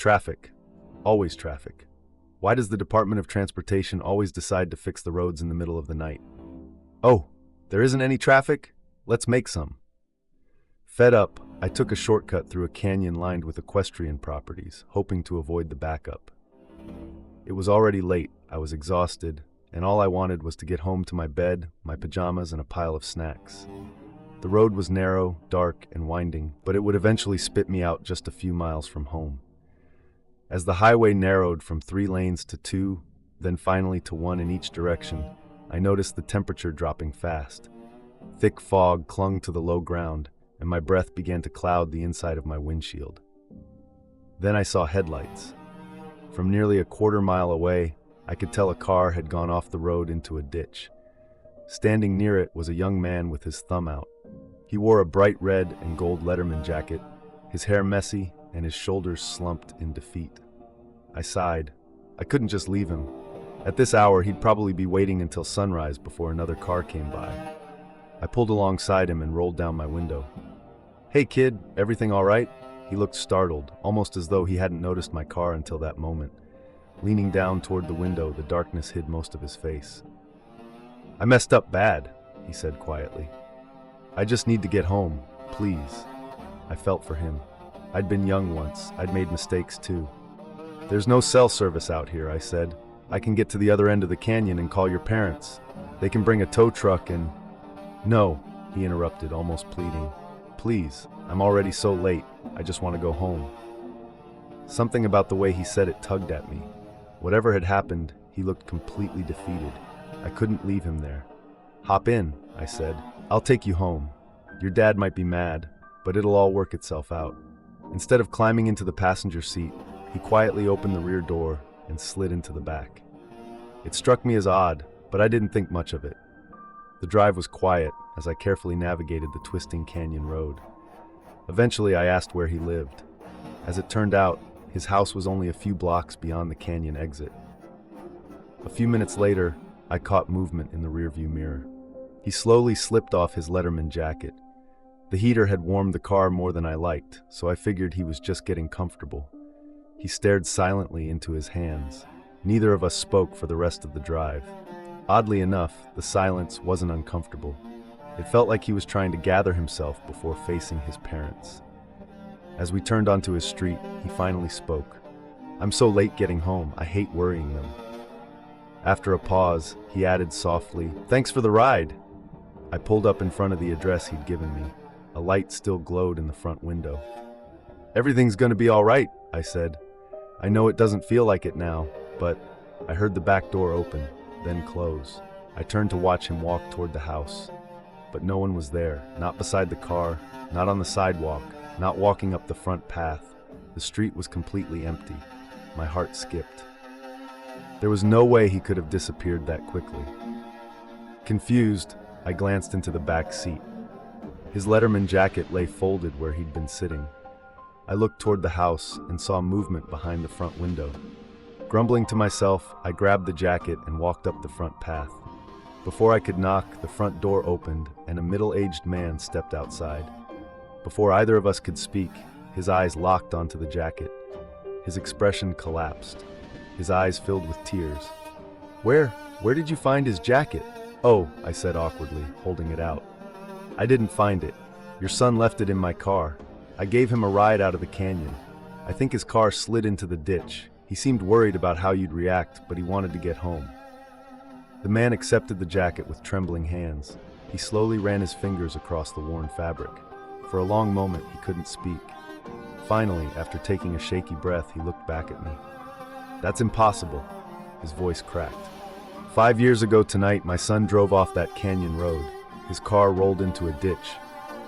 Traffic. Always traffic. Why does the Department of Transportation always decide to fix the roads in the middle of the night? Oh, there isn't any traffic? Let's make some. Fed up, I took a shortcut through a canyon lined with equestrian properties, hoping to avoid the backup. It was already late, I was exhausted, and all I wanted was to get home to my bed, my pajamas, and a pile of snacks. The road was narrow, dark, and winding, but it would eventually spit me out just a few miles from home. As the highway narrowed from 3 lanes to 2, then finally to 1 in each direction, I noticed the temperature dropping fast. Thick fog clung to the low ground, and my breath began to cloud the inside of my windshield. Then I saw headlights. From nearly a quarter mile away, I could tell a car had gone off the road into a ditch. Standing near it was a young man with his thumb out. He wore a bright red and gold Letterman jacket, his hair messy and his shoulders slumped in defeat. I sighed. I couldn't just leave him. At this hour, he'd probably be waiting until sunrise before another car came by. I pulled alongside him and rolled down my window. "Hey kid, everything all right?" He looked startled, almost as though he hadn't noticed my car until that moment. Leaning down toward the window, the darkness hid most of his face. "I messed up bad," he said quietly. "I just need to get home, please." I felt for him. I'd been young once. I'd made mistakes too. "There's no cell service out here," I said. "I can get to the other end of the canyon and call your parents. They can bring a tow truck and—" "No," he interrupted, almost pleading. "Please, I'm already so late. I just want to go home." Something about the way he said it tugged at me. Whatever had happened, he looked completely defeated. I couldn't leave him there. "Hop in," I said. "I'll take you home. Your dad might be mad, but it'll all work itself out." Instead of climbing into the passenger seat, he quietly opened the rear door and slid into the back. It struck me as odd, but I didn't think much of it. The drive was quiet as I carefully navigated the twisting canyon road. Eventually, I asked where he lived. As it turned out, his house was only a few blocks beyond the canyon exit. A few minutes later, I caught movement in the rearview mirror. He slowly slipped off his Letterman jacket. The heater had warmed the car more than I liked, so I figured he was just getting comfortable. He stared silently into his hands. Neither of us spoke for the rest of the drive. Oddly enough, the silence wasn't uncomfortable. It felt like he was trying to gather himself before facing his parents. As we turned onto his street, he finally spoke. "I'm so late getting home, I hate worrying them." After a pause, he added softly, "Thanks for the ride." I pulled up in front of the address he'd given me. A light still glowed in the front window. "Everything's gonna be all right," I said. "I know it doesn't feel like it now, but—" I heard the back door open, then close. I turned to watch him walk toward the house. But no one was there, not beside the car, not on the sidewalk, not walking up the front path. The street was completely empty. My heart skipped. There was no way he could have disappeared that quickly. Confused, I glanced into the back seat. His Letterman jacket lay folded where he'd been sitting. I looked toward the house and saw movement behind the front window. Grumbling to myself, I grabbed the jacket and walked up the front path. Before I could knock, the front door opened and a middle-aged man stepped outside. Before either of us could speak, his eyes locked onto the jacket. His expression collapsed. His eyes filled with tears. Where did you find his jacket?" "Oh," I said awkwardly, holding it out. "I didn't find it. Your son left it in my car. I gave him a ride out of the canyon. I think his car slid into the ditch. He seemed worried about how you'd react, but he wanted to get home." The man accepted the jacket with trembling hands. He slowly ran his fingers across the worn fabric. For a long moment, he couldn't speak. Finally, after taking a shaky breath, he looked back at me. "That's impossible." His voice cracked. 5 years ago tonight, my son drove off that canyon road. His car rolled into a ditch.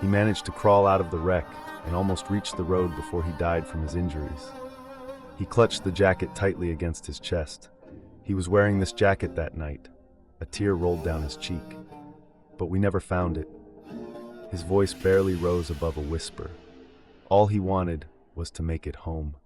He managed to crawl out of the wreck and almost reached the road before he died from his injuries. He clutched the jacket tightly against his chest. He was wearing this jacket that night. A tear rolled down his cheek. But we never found it. His voice barely rose above a whisper. All he wanted was to make it home.